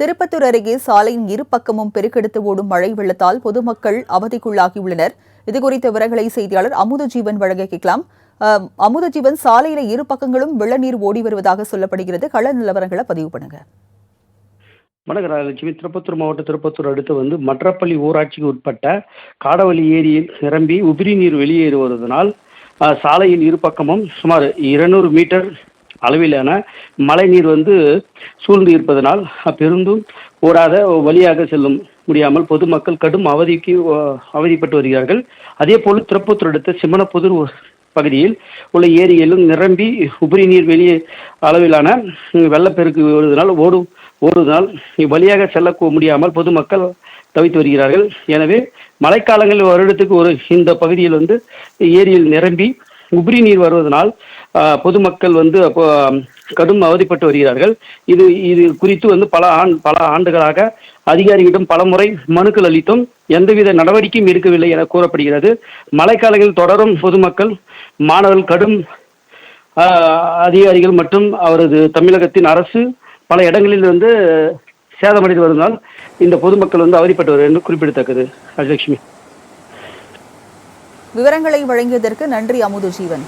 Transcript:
திருப்பத்தூர் அருகே சாலையின் இரு பக்கமும் பெருக்கெடுத்து ஓடும் மழை வெள்ளத்தால் பொதுமக்கள் அவதிக்குள்ளாகியுள்ளனர். இதுகுறித்த விவரங்களை செய்தியாளர் அமுதஜீவன் வழங்க கேட்கலாம். அமுதஜீவன், சாலையில இரு பக்கங்களும் வெள்ள நீர் ஓடி வருவதாக சொல்லப்படுகிறது. கள நிலவரங்களை பதிவு பண்ணுங்க. வணக்கம் திருப்பத்தூர் மாவட்டம் திருப்பத்தூர் அடுத்து மற்றப்பள்ளி ஊராட்சிக்கு உட்பட்ட காடவள்ளி ஏரியில் நிரம்பி உதிரி நீர் வெளியேறுவதனால் சாலையின் இரு பக்கமும் சுமார் 200 மீட்டர் அளவிலான மழை நீர் சூழ்ந்து இருப்பதனால் பெருந்தும் ஓடாத வழியாக செல்லும் முடியாமல் பொதுமக்கள் கடும் அவதிப்பட்டு வருகிறார்கள். அதே போல் திருப்பத்தூர் அடுத்த சிம்மனப்புதூர் பகுதியில் உள்ள ஏரியிலும் நிரம்பி உபரி நீர் வெளியே அளவிலான வெள்ளப்பெருக்கு ஓடுவதனால் வழியாக செல்ல முடியாமல் பொதுமக்கள் தவித்து வருகிறார்கள். எனவே மழைக்காலங்களில் வருடத்துக்கு இந்த பகுதியில் ஏரியில் நிரம்பி உபரி நீர் வருவதனால் பொதுமக்கள் அப்போ கடும் அவதிப்பட்டு வருகிறார்கள். இது குறித்து பல ஆண்டுகளாக அதிகாரிகளிடம் பலமுறை மனுக்கள் அளித்தும் எந்தவித நடவடிக்கையும் எடுக்கவில்லை என கூறப்படுகிறது. மழைக்காலங்களில் தொடரும் பொதுமக்கள் மாணவர்கள் கடும் அதிகாரிகள் மற்றும் அவரது தமிழகத்தின் அரசு பல இடங்களில் சேதமடைந்து வருவதால் இந்த பொதுமக்கள் அவதிப்பட்டு வருவது குறிப்பிடத்தக்கது. ராஜலட்சுமி, விவரங்களை வழங்கியதற்கு நன்றி அமுதஜீவன்.